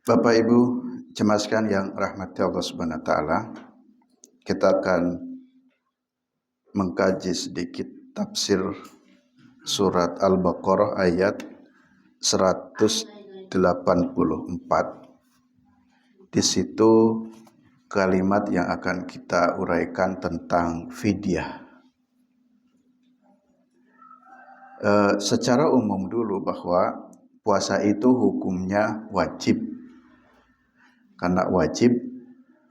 Bapak Ibu cemaskan yang rahmati Allah Subhanahu wa taala, kita akan mengkaji sedikit tafsir surat Al-Baqarah ayat 184. Di situ kalimat yang akan kita uraikan tentang fidyah. Secara umum dulu bahwa puasa itu hukumnya wajib. Karena wajib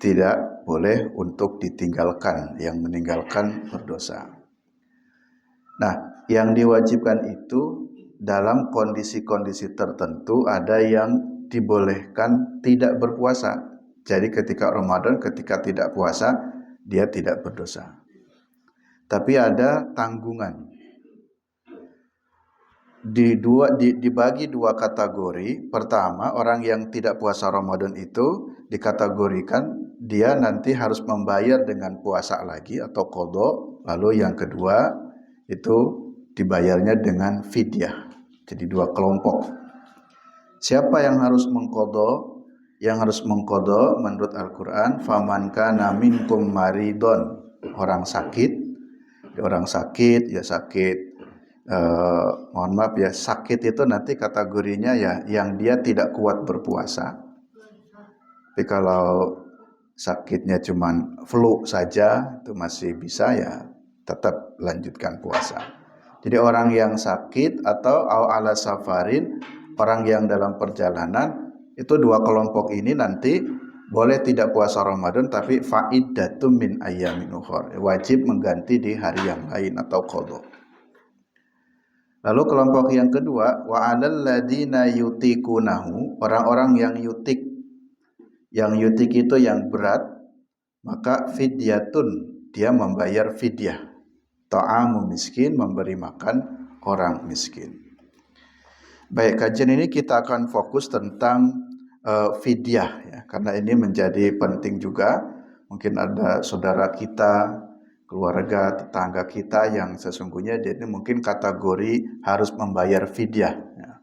tidak boleh untuk ditinggalkan, yang meninggalkan berdosa. Nah, yang diwajibkan itu dalam kondisi-kondisi tertentu ada yang dibolehkan tidak berpuasa. Jadi ketika Ramadan, ketika tidak puasa, dia tidak berdosa. Tapi ada tanggungan. Dibagi dua kategori. Pertama, orang yang tidak puasa Ramadan itu dikategorikan dia nanti harus membayar dengan puasa lagi atau qadha. Lalu yang kedua itu dibayarnya dengan fidyah. Jadi dua kelompok. Siapa yang harus mengqadha? Yang harus mengqadha menurut Al-Qur'an, faman kana minkum maridon, orang sakit ya sakit. Mohon maaf ya, sakit itu nanti kategorinya ya yang dia tidak kuat berpuasa. Tapi kalau sakitnya cuman flu saja itu masih bisa ya tetap lanjutkan puasa. Jadi orang yang sakit atau ala safarin, orang yang dalam perjalanan, itu dua kelompok ini nanti boleh tidak puasa Ramadan tapi faidatum min ayyamin ukhra, wajib mengganti di hari yang lain atau qadha. Lalu kelompok yang kedua, wa 'alal ladina yutikunahu, orang-orang yang yutik. Yang yutik itu yang berat, maka fidyatun, dia membayar fidyah. Ta'amu miskin, memberi makan orang miskin. Baik, kajian ini kita akan fokus tentang fidyah ya, karena ini menjadi penting juga. Mungkin ada saudara kita, keluarga, tetangga kita yang sesungguhnya dia ini mungkin kategori harus membayar fidyah ya.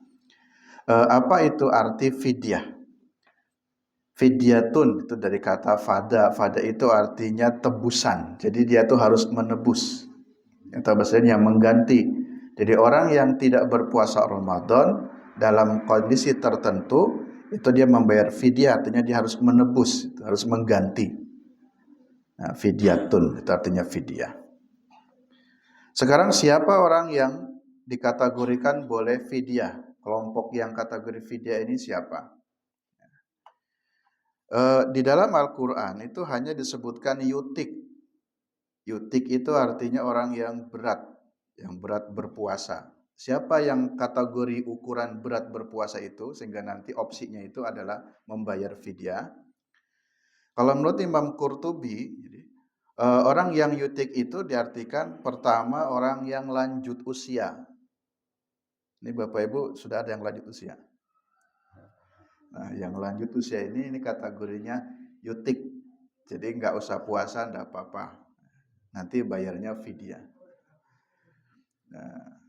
Apa itu arti fidyah? Fidyatun itu dari kata fada. Fada itu artinya tebusan. Jadi dia tuh harus menebus. Atau bahasanya mengganti. Jadi orang yang tidak berpuasa Ramadan dalam kondisi tertentu itu dia membayar fidyah, artinya dia harus menebus, harus mengganti. Nah, fidyatun itu artinya fidyah. Sekarang siapa orang yang dikategorikan boleh fidyah? Kelompok yang kategori fidyah ini siapa? Di dalam Al-Quran itu hanya disebutkan yutik. Yutik itu artinya orang yang berat berpuasa. Siapa yang kategori ukuran berat berpuasa itu, sehingga nanti opsinya itu adalah membayar fidyah. Kalau menurut Imam Qurtubi, orang yang yutik itu diartikan pertama orang yang lanjut usia. Ini Bapak Ibu sudah ada yang lanjut usia. Nah, yang lanjut usia ini kategorinya yutik. Jadi nggak usah puasa, nggak apa-apa. Nanti bayarnya fidyah. Nah,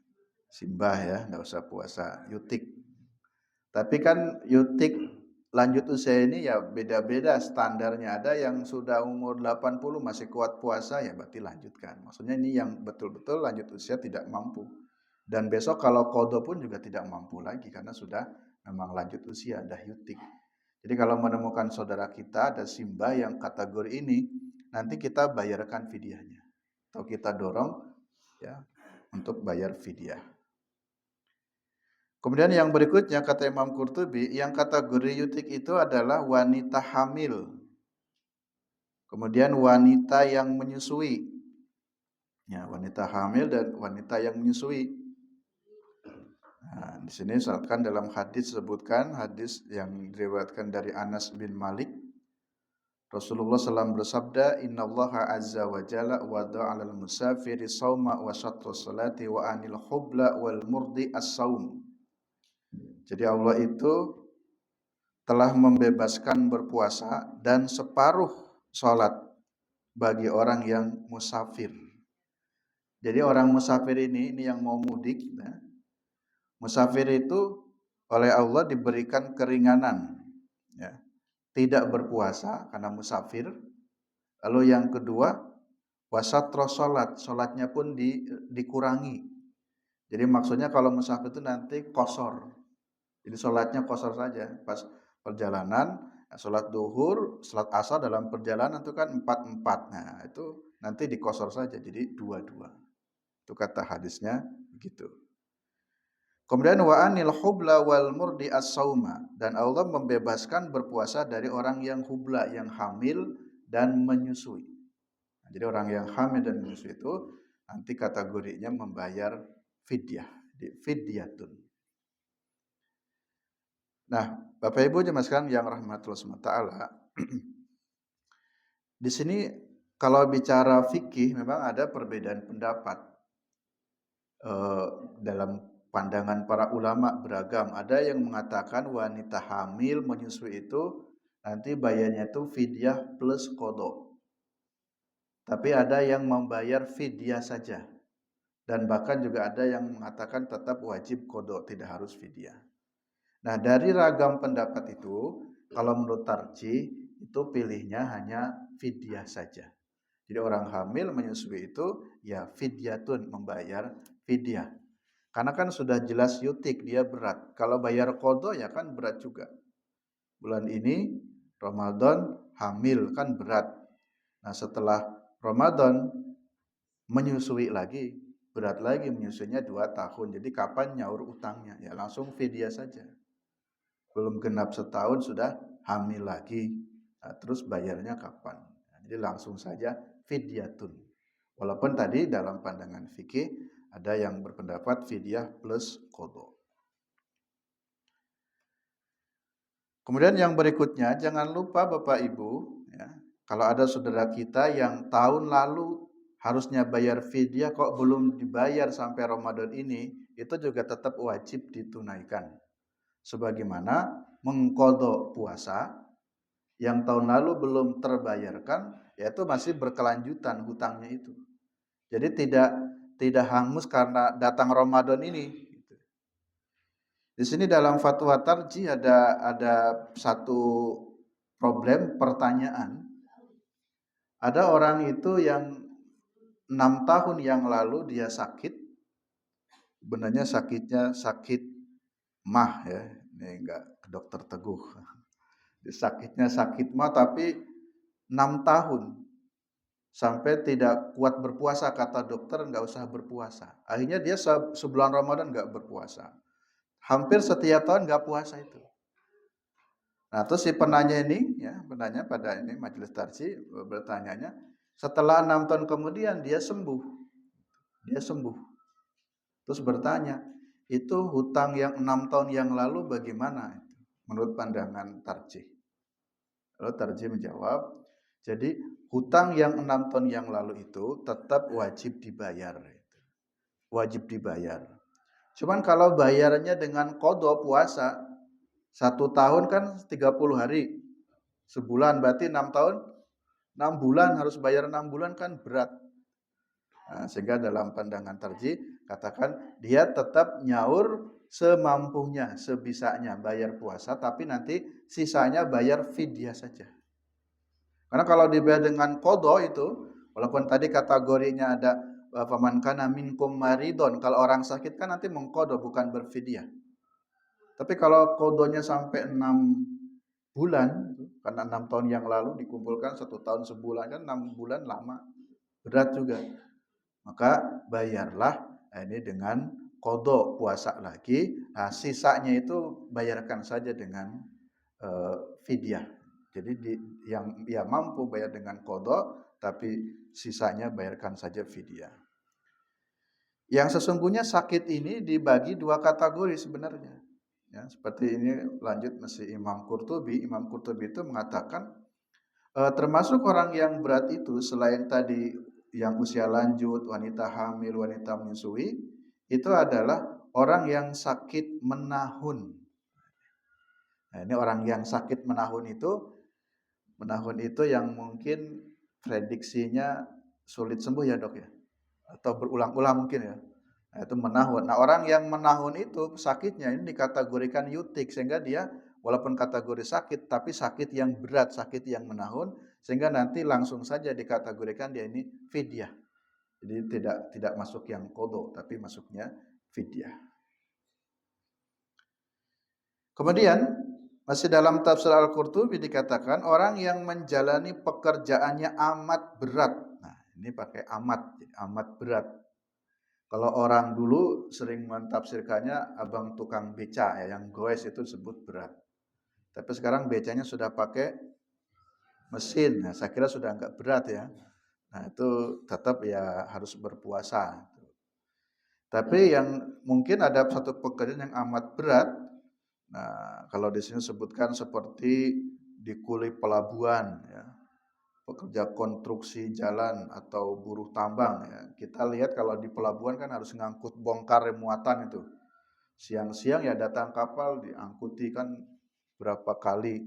simbah ya, nggak usah puasa, yutik. Tapi kan yutik lanjut usia ini ya beda-beda standarnya. Ada yang sudah umur 80 masih kuat puasa, ya berarti lanjutkan. Maksudnya ini yang betul-betul lanjut usia tidak mampu. Dan besok kalau qadha pun juga tidak mampu lagi karena sudah memang lanjut usia, dah yutik. Jadi kalau menemukan saudara kita ada simbah yang kategori ini, nanti kita bayarkan fidyahnya. Atau kita dorong ya untuk bayar fidyah. Kemudian yang berikutnya kata Imam Qurtubi, yang kategori yutik itu adalah wanita hamil. Kemudian wanita yang menyusui. Ya, wanita hamil dan wanita yang menyusui. Nah, di sini misalkan dalam hadis sebutkan hadis yang diriwayatkan dari Anas bin Malik, Rasulullah SAW bersabda, Inna Allah azza wa jalla wada'a 'alal musafiri sauma wa syatra salati wa anil hubla wal murdi as-saum. Jadi Allah itu telah membebaskan berpuasa dan separuh sholat bagi orang yang musafir. Jadi orang musafir ini yang mau mudik, musafir itu oleh Allah diberikan keringanan. ya. Tidak berpuasa karena musafir. Lalu yang kedua, wasatro sholat, sholatnya pun dikurangi. Jadi maksudnya kalau musafir itu nanti kosor. Jadi sholatnya kosor saja. Pas perjalanan, sholat duhur, sholat asar dalam perjalanan itu kan 4-4. Nah itu nanti dikosor saja, jadi 2-2. Itu kata hadisnya begitu. Kemudian wa anil hubla wal murdi as-sauma, dan Allah membebaskan berpuasa dari orang yang hubla, yang hamil dan menyusui. Nah, jadi orang yang hamil dan menyusui itu nanti kategorinya membayar fidyah, fidyatun. Nah, Bapak Ibu jemaah sekalian yang rahmatullah SWT, di sini kalau bicara fikih memang ada perbedaan pendapat dalam pandangan para ulama beragam. Ada yang mengatakan wanita hamil menyusui itu nanti bayarnya itu fidyah plus qadha. Tapi ada yang membayar fidyah saja. Dan bahkan juga ada yang mengatakan tetap wajib qadha, tidak harus fidyah. Nah, dari ragam pendapat itu, kalau menurut tarjih itu pilihnya hanya fidyah saja. Jadi orang hamil menyusui itu ya fidyatun, membayar fidyah. Karena kan sudah jelas yutik, dia berat. Kalau bayar qadha ya kan berat juga. Bulan ini Ramadan hamil kan berat. Nah, setelah Ramadan menyusui lagi, berat lagi, menyusuinya 2 tahun. Jadi kapan nyaur utangnya? Ya langsung fidyah saja. Belum genap setahun sudah hamil lagi. Nah, terus bayarnya kapan? Nah, jadi langsung saja fidyatun. Walaupun tadi dalam pandangan fikih ada yang berpendapat fidyah plus qadha. Kemudian yang berikutnya, jangan lupa Bapak Ibu, ya, kalau ada saudara kita yang tahun lalu harusnya bayar fidyah kok belum dibayar sampai Ramadan ini, itu juga tetap wajib ditunaikan. Sebagaimana mengqadha puasa yang tahun lalu belum terbayarkan, yaitu masih berkelanjutan hutangnya itu. Jadi tidak hangus karena datang Ramadan ini. Di sini dalam fatwa tarjih ada satu problem pertanyaan. Ada orang itu yang 6 tahun yang lalu dia sakit, benarnya sakitnya sakit mah ya, ini enggak ke dokter Teguh. Sakitnya sakit mah tapi 6 tahun sampai tidak kuat berpuasa, kata dokter enggak usah berpuasa. Akhirnya dia sebulan Ramadan enggak berpuasa. Hampir setiap tahun enggak puasa itu. Nah, terus si penanya ini, ya, penanya pada ini majelis tarjih bertanyanya, setelah 6 tahun kemudian dia sembuh. Dia sembuh. Terus bertanya, itu hutang yang 6 tahun yang lalu bagaimana itu menurut pandangan tarjih? Lalu tarjih menjawab, jadi hutang yang 6 tahun yang lalu itu tetap wajib dibayar. Wajib dibayar. Cuman kalau bayarnya dengan qadha puasa, 1 tahun kan 30 hari. Sebulan berarti 6 tahun, 6 bulan harus bayar 6 bulan kan berat. Nah, sehingga dalam pandangan tarjih katakan dia tetap nyaur semampunya, sebisanya bayar puasa, tapi nanti sisanya bayar fidyah saja. Karena kalau dibayar dengan qadha itu, walaupun tadi kategorinya ada faman kana minkum maridon, kalau orang sakit kan nanti mengqadha bukan berfidyah. Tapi kalau qadhanya sampai 6 bulan, karena 6 tahun yang lalu dikumpulkan 1 tahun sebulan kan 6 bulan lama, berat juga. Maka bayarlah ini dengan qadha puasa lagi. Nah, sisanya itu bayarkan saja dengan fidyah. Jadi yang dia mampu bayar dengan qadha, tapi sisanya bayarkan saja fidyah. Yang sesungguhnya sakit ini dibagi 2 kategori sebenarnya. Ya, seperti ini lanjut masih Imam Qurtubi. Imam Qurtubi itu mengatakan termasuk orang yang berat itu selain tadi yang usia lanjut, wanita hamil, wanita menyusui, itu adalah orang yang sakit menahun. Nah, ini orang yang sakit menahun itu yang mungkin prediksinya sulit sembuh ya dok ya, atau berulang-ulang mungkin ya. Nah, itu menahun. Nah, orang yang menahun itu sakitnya ini dikategorikan yutik sehingga dia walaupun kategori sakit, tapi sakit yang berat, sakit yang menahun, sehingga nanti langsung saja dikategorikan dia ini fidyah. Jadi tidak masuk yang qadha, tapi masuknya fidyah. Kemudian masih dalam tafsir Al-Qurtubi dikatakan orang yang menjalani pekerjaannya amat berat. Nah, ini pakai amat, amat berat. Kalau orang dulu sering mentafsirkannya abang tukang beca ya, yang goes itu disebut berat. Tapi sekarang becanya sudah pakai mesin. Nah, saya kira sudah enggak berat ya. Nah, itu tetap ya harus berpuasa. Tapi yang mungkin ada satu pekerjaan yang amat berat. Nah, kalau di sini sebutkan seperti di kuli pelabuhan, ya, pekerja konstruksi jalan atau buruh tambang. Ya. Kita lihat kalau di pelabuhan kan harus ngangkut bongkar muatan itu. Siang-siang ya datang kapal diangkuti kan berapa kali,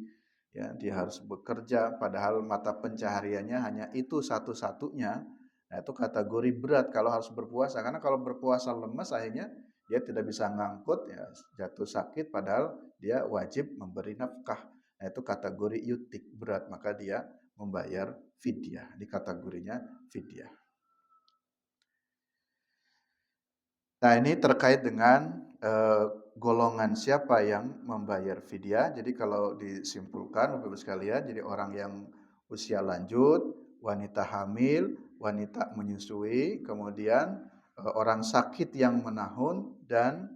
ya dia harus bekerja. Padahal mata pencahariannya hanya itu satu-satunya. Nah, itu kategori berat kalau harus berpuasa. Karena kalau berpuasa lemas akhirnya dia tidak bisa ngangkut, ya jatuh sakit padahal dia wajib memberi nafkah. Nah, itu kategori yutik berat, maka dia membayar fidyah, di kategorinya fidyah. Nah, ini terkait dengan golongan siapa yang membayar fidyah. Jadi kalau disimpulkan Bapak Ibu sekalian, jadi orang yang usia lanjut, wanita hamil, wanita menyusui, kemudian orang sakit yang menahun, dan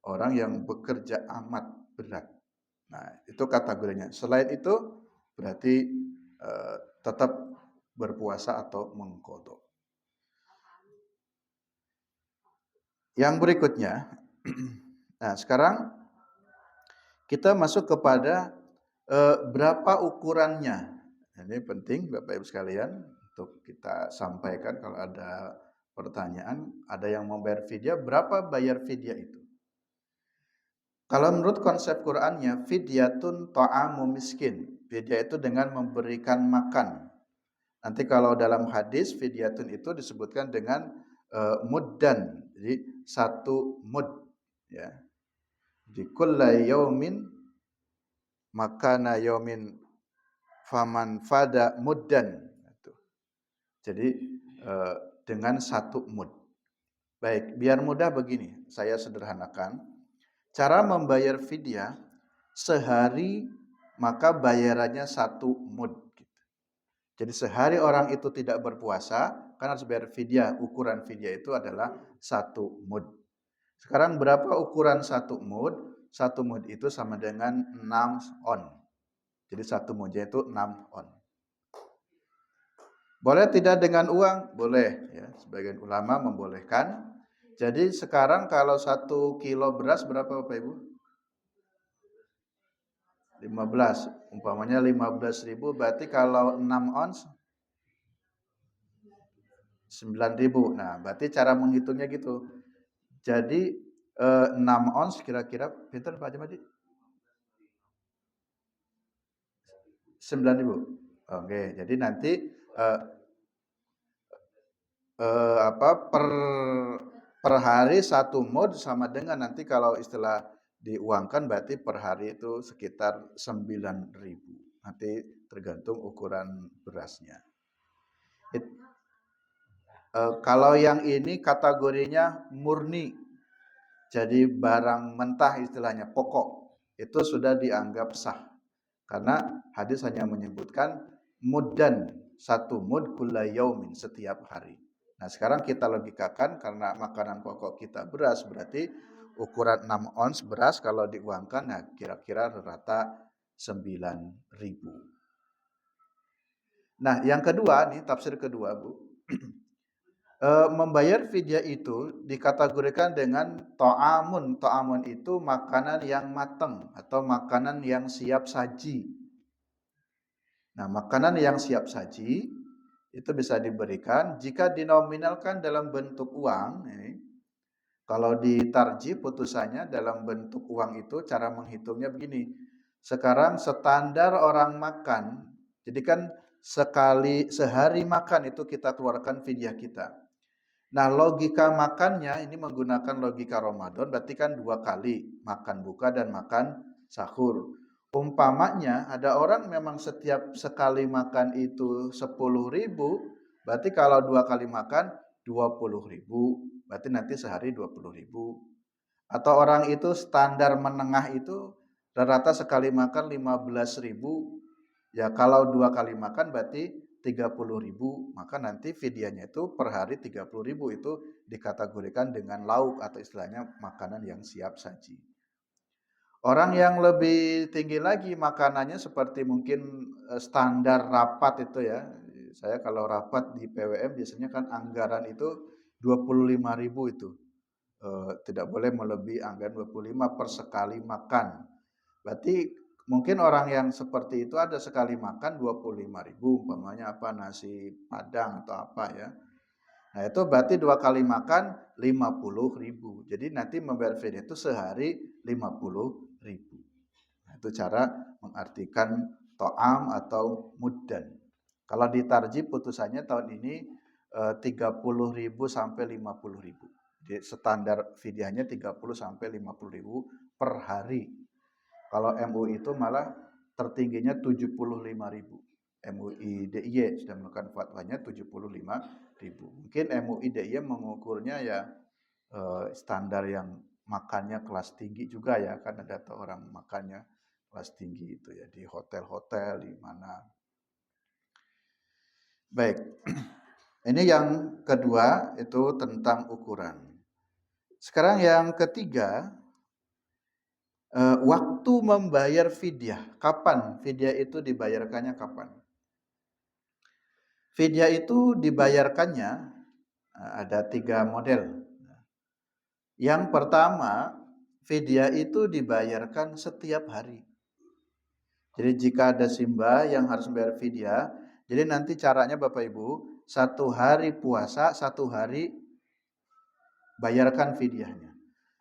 orang yang bekerja amat berat. Nah, itu kategorinya. Selain itu berarti tetap berpuasa atau mengqadha. Yang berikutnya, nah sekarang kita masuk kepada berapa ukurannya. Ini penting Bapak Ibu sekalian untuk kita sampaikan kalau ada pertanyaan, ada yang membayar fidyah, berapa bayar fidyah itu? Kalau menurut konsep Qur'annya, fidyatun ta'amu miskin. Fidyah itu dengan memberikan makan. Nanti kalau dalam hadis, fidyatun itu disebutkan dengan muddan. Jadi satu mud. Ya. Di kulla yaumin makana yaumin faman fada muddan. Jadi dengan satu mud. Baik, biar mudah begini, saya sederhanakan. Cara membayar fidyah sehari maka bayarannya satu mud. Jadi sehari orang itu tidak berpuasa, kan harus bayar fidyah. Ukuran fidyah itu adalah satu mud. Sekarang berapa ukuran satu mud? Satu mud itu sama dengan 6 on. Jadi satu mudnya itu 6 on. Boleh tidak dengan uang? Boleh. Ya. Sebagian ulama membolehkan. Jadi sekarang kalau 1 kilo beras berapa Bapak Ibu? 15. Umpamanya 15.000, berarti kalau 6 ons 9.000. Nah, berarti cara menghitungnya gitu. Jadi 6 ons kira-kira pinter Pak Jamadi? 9.000. Oke, jadi nanti per hari satu mud sama dengan nanti kalau istilah diuangkan berarti per hari itu sekitar 9.000. Nanti tergantung ukuran berasnya. Kalau yang ini kategorinya murni, jadi barang mentah istilahnya, pokok, itu sudah dianggap sah. Karena hadis hanya menyebutkan muddan, satu mud kulla yaumin, setiap hari. Nah sekarang kita logikakan karena makanan pokok kita beras, berarti ukuran 6 ons beras kalau diuangkan, nah kira-kira rata 9.000. Nah yang kedua nih, tafsir kedua Bu, membayar fidyah itu dikategorikan dengan ta'amun. Ta'amun itu makanan yang matang atau makanan yang siap saji. Nah, makanan yang siap saji itu bisa diberikan jika dinominalkan dalam bentuk uang. Kalau ditarjih putusannya dalam bentuk uang itu cara menghitungnya begini. Sekarang standar orang makan, jadi kan sehari makan itu kita keluarkan fidyah kita. Nah, logika makannya ini menggunakan logika Ramadan, berarti kan 2 kali, makan buka dan makan sahur. Umpamanya ada orang memang setiap sekali makan itu 10.000, berarti kalau 2 kali makan 20.000, berarti nanti sehari 20.000. Atau orang itu standar menengah itu rata-rata sekali makan 15.000, ya kalau 2 kali makan berarti 30.000, maka nanti fidyahnya itu per hari 30.000, itu dikategorikan dengan lauk atau istilahnya makanan yang siap saji. Orang yang lebih tinggi lagi makanannya seperti mungkin standar rapat itu ya. Saya kalau rapat di PWM biasanya kan anggaran itu 25.000 itu. Tidak boleh melebihi anggaran 25 per sekali makan. Berarti mungkin orang yang seperti itu ada sekali makan 25.000, umpamanya apa, nasi padang atau apa ya. Nah itu berarti 2 kali makan 50.000. Jadi nanti membayar fidyah itu sehari 50.000. Nah, itu cara mengartikan to'am atau muddan. Kalau ditarjih putusannya tahun ini 30.000 sampai 50.000. Jadi standar fidyahnya 30 sampai 50.000 per hari. Kalau MUI itu malah tertingginya 75.000. MUI DIY sudah melakukan fatwanya 75.000. Mungkin MUI DIY mengukurnya ya standar yang makannya kelas tinggi juga ya, kan ada tuh orang makannya kelas tinggi itu ya di hotel-hotel di mana. Baik. Ini yang kedua itu tentang ukuran. Sekarang yang ketiga, waktu membayar fidyah. Kapan fidyah itu dibayarkannya kapan? Fidyah itu dibayarkannya ada 3 model. Yang pertama, fidyah itu dibayarkan setiap hari. Jadi jika ada simbah yang harus membayar fidyah, jadi nanti caranya Bapak Ibu, 1 hari puasa, 1 hari bayarkan fidyahnya.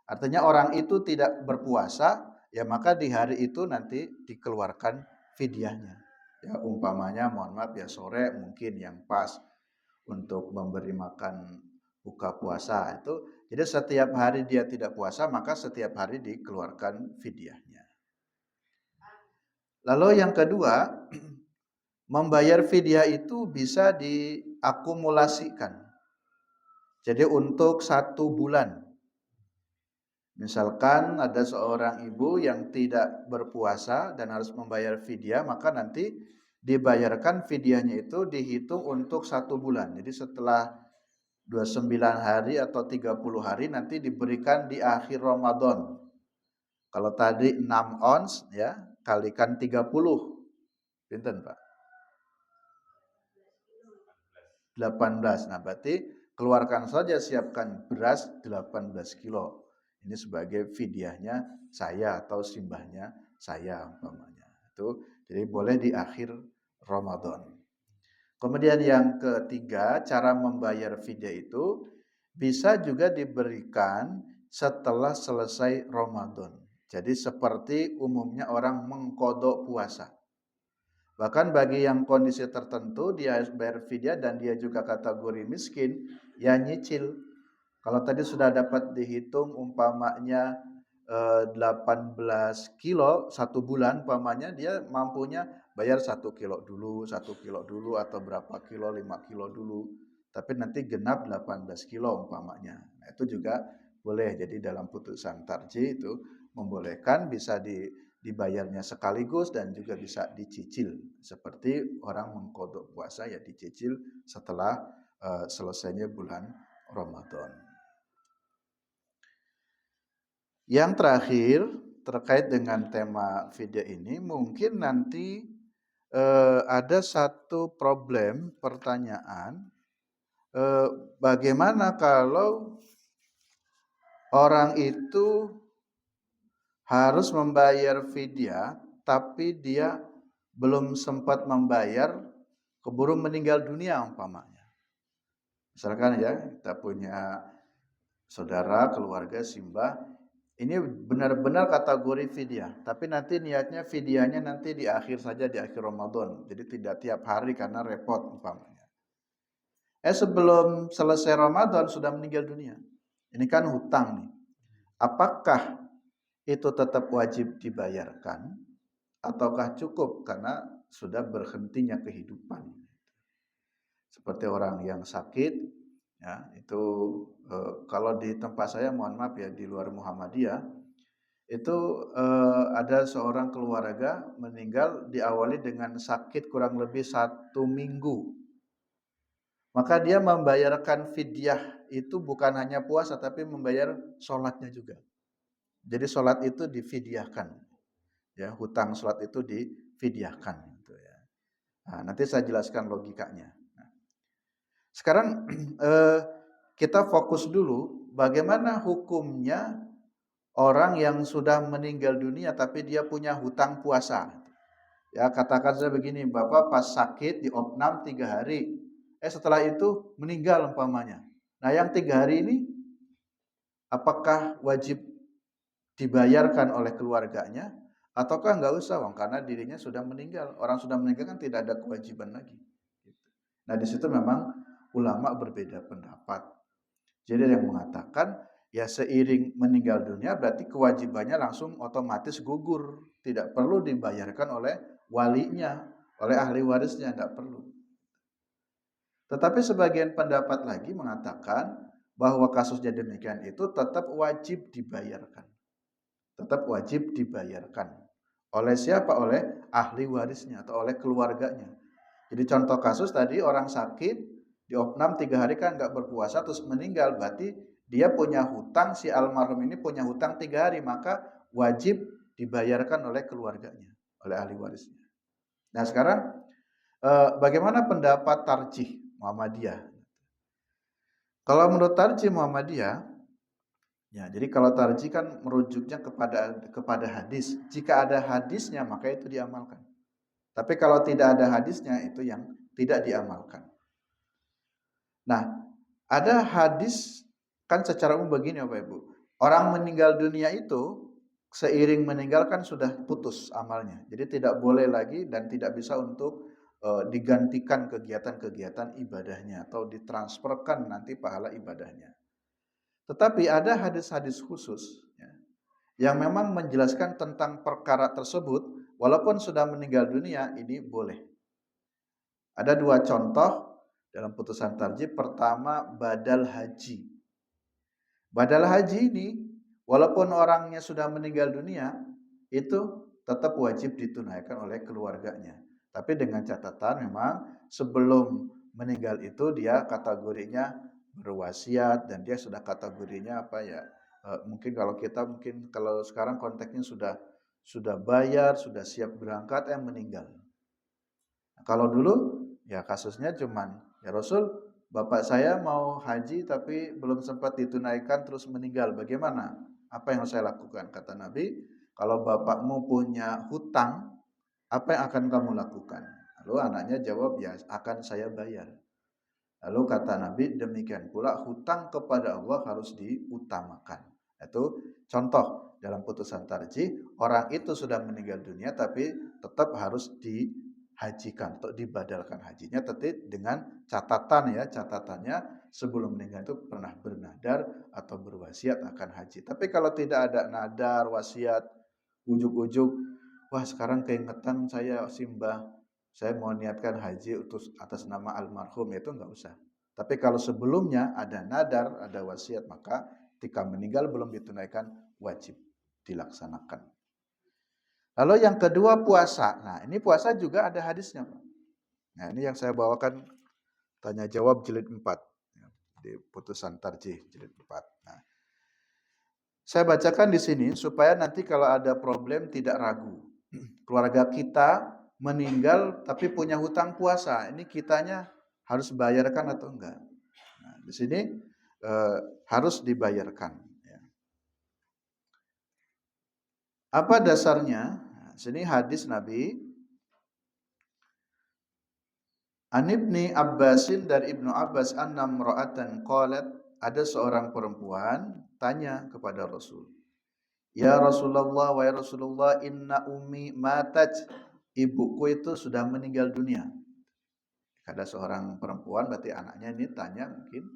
Artinya orang itu tidak berpuasa, ya maka di hari itu nanti dikeluarkan fidyahnya. Ya umpamanya mohon maaf ya sore mungkin yang pas untuk memberi makan buka puasa itu. Jadi setiap hari dia tidak puasa, maka setiap hari dikeluarkan fidyahnya. Lalu yang kedua, membayar fidyah itu bisa diakumulasikan. Jadi untuk 1 bulan. Misalkan ada seorang ibu yang tidak berpuasa dan harus membayar fidyah, maka nanti dibayarkan fidyahnya itu dihitung untuk 1 bulan. Jadi setelah 29 hari atau 30 hari nanti diberikan di akhir Ramadan. Kalau tadi 6 ons ya, kalikan 30. Pinten, Pak? 18. Nah, berarti keluarkan saja, siapkan beras 18 kilo. Ini sebagai fidyahnya saya atau simbahnya saya umpamanya. Itu jadi boleh di akhir Ramadan. Kemudian yang ketiga, cara membayar fidyah itu bisa juga diberikan setelah selesai Ramadan. Jadi seperti umumnya orang mengkodok puasa. Bahkan bagi yang kondisi tertentu dia harus bayar fidyah dan dia juga kategori miskin, ya nyicil. Kalau tadi sudah dapat dihitung umpamanya 18 kilo 1 bulan, umpamanya dia mampunya bayar 1 kilo dulu, 1 kilo dulu atau berapa kilo, 5 kilo dulu. Tapi nanti genap 18 kilo umpamanya. Nah, itu juga boleh. Jadi dalam putusan tarjih itu membolehkan bisa dibayarnya sekaligus dan juga bisa dicicil. Seperti orang mengkodok puasa ya dicicil setelah selesainya bulan Ramadan. Yang terakhir terkait dengan tema fidyah ini, mungkin nanti ada satu problem pertanyaan, bagaimana kalau orang itu harus membayar fidyah tapi dia belum sempat membayar, keburu meninggal dunia umpamanya. Misalkan ya kita punya saudara, keluarga, simbah, ini benar-benar kategori fidyah, tapi nanti niatnya fidyahnya nanti di akhir saja, di akhir Ramadan. Jadi tidak tiap hari karena repot umpamanya. Sebelum selesai Ramadan sudah meninggal dunia. Ini kan hutang nih. Apakah itu tetap wajib dibayarkan ataukah cukup karena sudah berhentinya kehidupan. Seperti orang yang sakit, ya itu kalau di tempat saya, mohon maaf ya, di luar Muhammadiyah itu ada seorang keluarga meninggal diawali dengan sakit kurang lebih 1 minggu. Maka dia membayarkan fidyah itu bukan hanya puasa tapi membayar sholatnya juga. Jadi sholat itu difidyahkan, ya hutang sholat itu difidyahkan, gitu ya. Nah, nanti saya jelaskan logikanya. Nah, sekarang kita fokus dulu bagaimana hukumnya orang yang sudah meninggal dunia tapi dia punya hutang puasa. Ya katakan saja begini, Bapak pas sakit diopnam 3 hari, setelah itu meninggal umpamanya. Nah yang 3 hari ini apakah wajib dibayarkan oleh keluarganya ataukah nggak usah, Bang? Karena dirinya sudah meninggal. Orang sudah meninggal kan tidak ada kewajiban lagi. Nah di situ memang ulama berbeda pendapat. Jadi ada yang mengatakan ya seiring meninggal dunia berarti kewajibannya langsung otomatis gugur, tidak perlu dibayarkan oleh walinya, oleh ahli warisnya, tidak perlu. Tetapi sebagian pendapat lagi mengatakan bahwa kasusnya demikian itu tetap wajib dibayarkan. Tetap wajib dibayarkan. Oleh siapa? Oleh ahli warisnya atau oleh keluarganya. Jadi contoh kasus tadi orang sakit diopnam 3 hari kan nggak berpuasa terus meninggal, berarti dia punya hutang, si almarhum ini punya hutang 3 hari, maka wajib dibayarkan oleh keluarganya, oleh ahli warisnya. Nah sekarang bagaimana pendapat tarjih Muhammadiyah? Kalau menurut tarjih Muhammadiyah, ya jadi kalau tarjih kan merujuknya kepada hadis. Jika ada hadisnya maka itu diamalkan. Tapi kalau tidak ada hadisnya itu yang tidak diamalkan. Nah, ada hadis kan secara umum begini Bapak Ibu. Orang meninggal dunia itu seiring meninggal kan sudah putus amalnya. Jadi tidak boleh lagi dan tidak bisa untuk digantikan kegiatan-kegiatan ibadahnya atau ditransferkan nanti pahala ibadahnya. Tetapi ada hadis-hadis khusus ya, yang memang menjelaskan tentang perkara tersebut walaupun sudah meninggal dunia ini boleh. Ada 2 contoh dalam putusan tarjih. Pertama, badal haji. Badal haji ini walaupun orangnya sudah meninggal dunia itu tetap wajib ditunaikan oleh keluarganya. Tapi dengan catatan memang sebelum meninggal itu dia kategorinya berwasiat dan dia sudah kategorinya apa ya? Mungkin kalau sekarang konteksnya sudah bayar, sudah siap berangkat meninggal. Nah, kalau dulu ya kasusnya cuman ya Rasul, bapak saya mau haji tapi belum sempat ditunaikan terus meninggal. Bagaimana? Apa yang harus saya lakukan? Kata Nabi, kalau bapakmu punya hutang, apa yang akan kamu lakukan? Lalu anaknya jawab, ya akan saya bayar. Lalu kata Nabi, demikian pula hutang kepada Allah harus diutamakan. Itu contoh dalam putusan tarjih, orang itu sudah meninggal dunia tapi tetap harus dihajikan atau dibadalkan hajinya, tetapi dengan catatan ya, catatannya sebelum meninggal itu pernah bernadar atau berwasiat akan haji. Tapi kalau tidak ada nadar, wasiat, ujuk-ujuk, wah sekarang keingetan saya simbah, saya mau niatkan haji atas nama almarhum, itu enggak usah. Tapi kalau sebelumnya ada nadar, ada wasiat, maka ketika meninggal belum ditunaikan wajib dilaksanakan. Lalu yang kedua puasa. Nah ini puasa juga ada hadisnya, Pak. Nah ini yang saya bawakan tanya jawab jilid 4 di putusan tarjih jilid 4. Nah, saya bacakan di sini supaya nanti kalau ada problem tidak ragu. Keluarga kita meninggal tapi punya hutang puasa, ini kitanya harus bayarkan atau enggak? Nah, di sini harus dibayarkan. Ya. Apa dasarnya? Nah, sini hadis Nabi. An Ibni Abbasin, dari Ibnu Abbas, anna imra'atan qalat, ada seorang perempuan tanya kepada Rasul. Ya Rasulullah, wa ya Rasulullah, inna ummi matat, ibuku itu sudah meninggal dunia. Ada seorang perempuan, berarti anaknya ini tanya mungkin,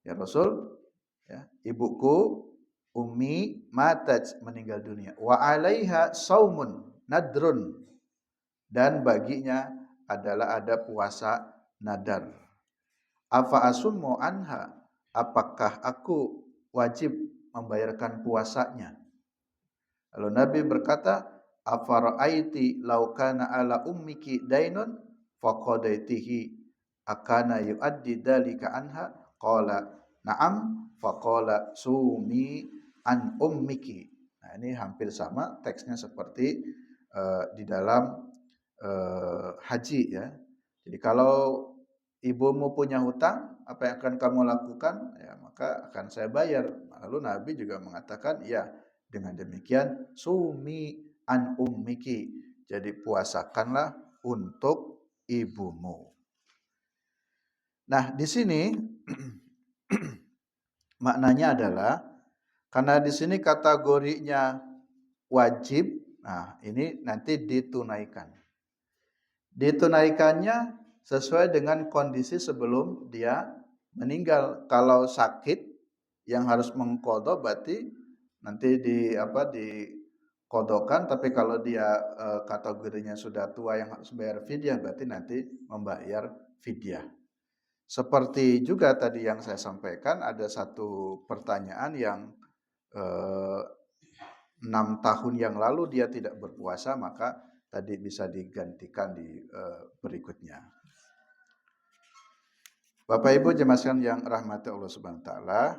ya Rasul, ya, ibuku ummi matat meninggal dunia, wa alaiha saumun, nadrun, dan baginya adalah ada puasa nadar. Afa asummu anha, apakah aku wajib membayarkan puasanya? Lalu Nabi berkata, afara'aiti law kana ala ummiki dainun faqadaitihi akana yuaddi dzalika anha? Qala na'am, faqala sumi an ummiki. Nah, ini hampir sama teksnya seperti di dalam haji ya. Jadi kalau ibumu punya hutang, apa yang akan kamu lakukan? Ya, maka akan saya bayar. Lalu Nabi juga mengatakan, ya, dengan demikian sumi an ummiki. Jadi puasakanlah untuk ibumu. Nah, di sini maknanya adalah karena di sini kategorinya wajib, nah ini nanti ditunaikan. Ditunaikannya sesuai dengan kondisi sebelum dia meninggal. Kalau sakit yang harus mengqadha berarti nanti diqadhakan, tapi kalau dia kategorinya sudah tua yang harus bayar fidyah berarti nanti membayar fidyah. Seperti juga tadi yang saya sampaikan, ada satu pertanyaan yang 6 tahun yang lalu dia tidak berpuasa, maka tadi bisa digantikan di berikutnya. Bapak Ibu jemaah sekalian yang rahmati Allah Subhanahu wa taala,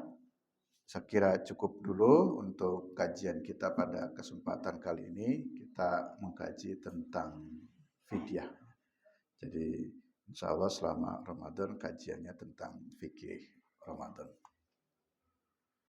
saya kira cukup dulu untuk kajian kita pada kesempatan kali ini. Kita mengkaji tentang fidyah. Jadi insya Allah selama Ramadan kajiannya tentang fikih Ramadan.